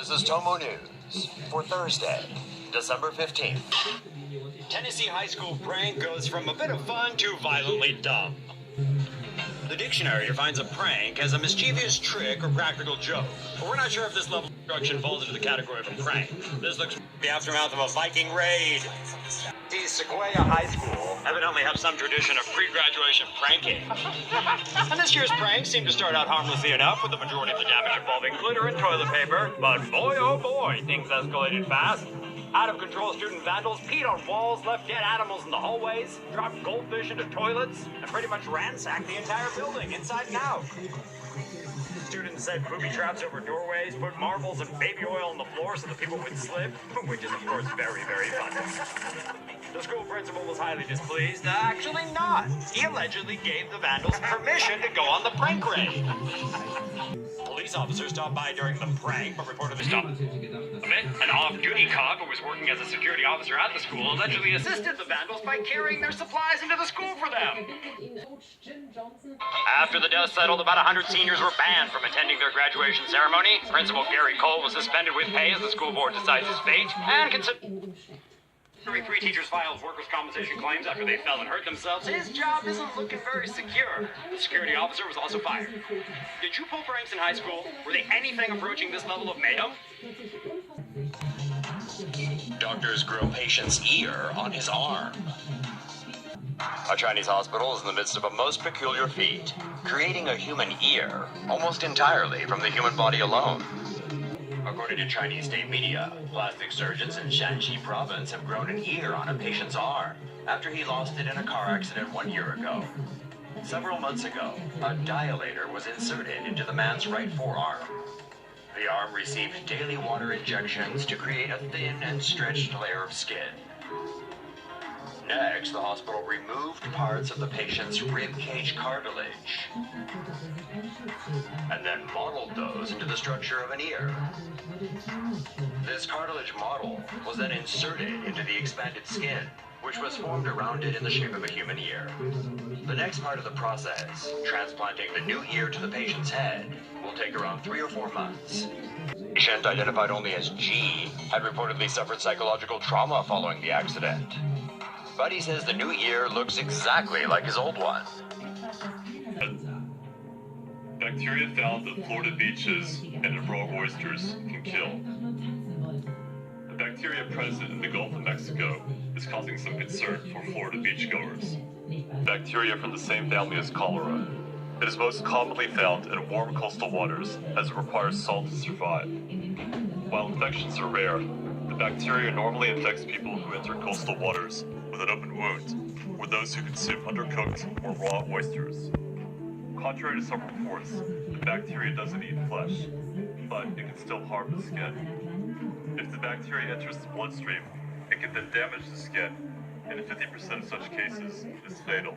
This is Tomo News for Thursday, December 15th. Tennessee high school prank goes from a bit of fun to violently dumb. The dictionary defines a prank as a mischievous trick or practical joke, but we're not sure if this level of instruction falls into the category of a prank. This looks like the aftermath of a Viking raid. The Sequoia High School evidently have some tradition of pre-graduation pranking. And this year's prank seemed to start out harmlessly enough, with the majority of the damage involving glitter and toilet paper, but boy oh boy, things escalated fast. Out-of-control student vandals peed on walls, left dead animals in the hallways, dropped goldfish into toilets, and pretty much ransacked the entire building, inside and out. Students set booby traps over doorways, put marbles and baby oil on the floor so that people would slip, which is, of course, very, very funny. The school principal was highly displeased. Actually not. He allegedly gave the vandals permission to go on the prank raid. Police officers stopped by during the prank, but reportedly stopped. An off-duty cop who was working as a security officer at the school allegedly assisted the vandals by carrying their supplies into the school for them. After the dust settled, about 100 seniors were banned from attending their graduation ceremony. Principal Gary Cole was suspended with pay as the school board decides his fate, and considering three teachers filed workers' compensation claims after they fell and hurt themselves, his job isn't looking very secure. The security officer was also fired. Did you pull pranks in high school? Were they anything approaching this level of mayhem? Doctors grow patient's ear on his arm. A Chinese hospital is in the midst of a most peculiar feat, creating a human ear almost entirely from the human body alone. According to Chinese state media, plastic surgeons in Shanxi province have grown an ear on a patient's arm after he lost it in a car accident 1 year ago. Several months ago, a dilator was inserted into the man's right forearm. The arm received daily water injections to create a thin and stretched layer of skin. Next, the hospital removed parts of the patient's rib cage cartilage and then modeled those into the structure of an ear. This cartilage model was then inserted into the expanded skin, which was formed around it in the shape of a human ear. The next part of the process, transplanting the new ear to the patient's head, will take around 3 or 4 months. The patient, identified only as G, had reportedly suffered psychological trauma following the accident. But he says the new ear looks exactly like his old one. Bacteria found at Florida beaches and in raw oysters can kill. The bacteria present in the Gulf of Mexico is causing some concern for Florida beachgoers. Bacteria from the same family as cholera. It is most commonly found in warm coastal waters as it requires salt to survive. While infections are rare, the bacteria normally infects people who enter coastal waters with an open wound, or those who consume undercooked or raw oysters. Contrary to some reports, the bacteria doesn't eat flesh, but it can still harm the skin. If the bacteria enters the bloodstream, it can then damage the skin, and in 50% of such cases, is fatal.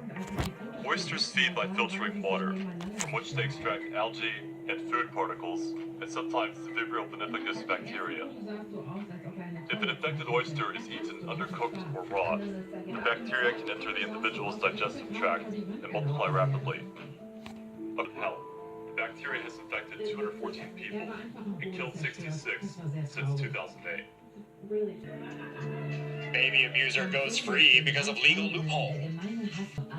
Oysters feed by filtering water, from which they extract algae and food particles, and sometimes Vibrio beneficus bacteria. If an infected oyster is eaten undercooked or raw, the bacteria can enter the individual's digestive tract and multiply rapidly. Of health, the bacteria has infected 214 people and killed 66 since 2008. Baby abuser goes free because of legal loophole.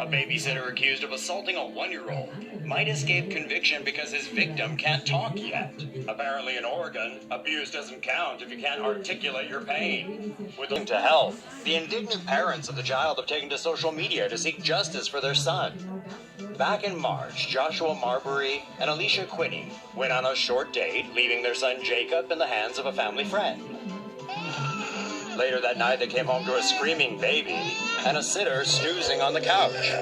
A babysitter accused of assaulting a 1-year-old might escape conviction because his victim can't talk yet. Apparently in Oregon, abuse doesn't count if you can't articulate your pain. With them to help, the indignant parents of the child have taken to social media to seek justice for their son. Back in March, Joshua Marbury and Alicia Quinney went on a short date, leaving their son Jacob in the hands of a family friend. Later that night, they came home to a screaming baby and a sitter snoozing on the couch.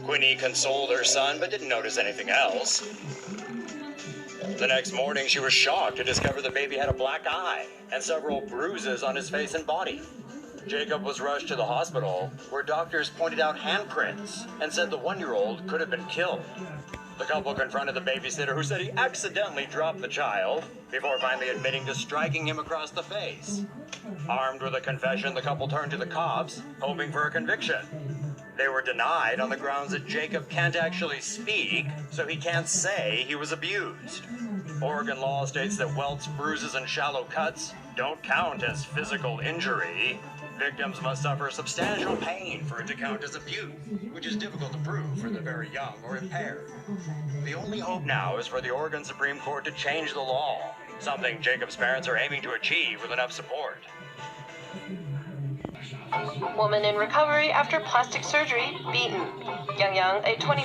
Quinney consoled her son, but didn't notice anything else. The next morning, she was shocked to discover the baby had a black eye and several bruises on his face and body. Jacob was rushed to the hospital, where doctors pointed out handprints and said the 1-year-old could have been killed. The couple confronted the babysitter, who said he accidentally dropped the child, before finally admitting to striking him across the face. Armed with a confession, the couple turned to the cops, hoping for a conviction. They were denied on the grounds that Jacob can't actually speak, so he can't say he was abused. Oregon law states that welts, bruises, and shallow cuts don't count as physical injury. Victims must suffer substantial pain for it to count as abuse, which is difficult to prove for the very young or impaired. The only hope now is for the Oregon Supreme Court to change the law, something Jacob's parents are aiming to achieve with enough support. Woman in recovery after plastic surgery, beaten. Yang, a 20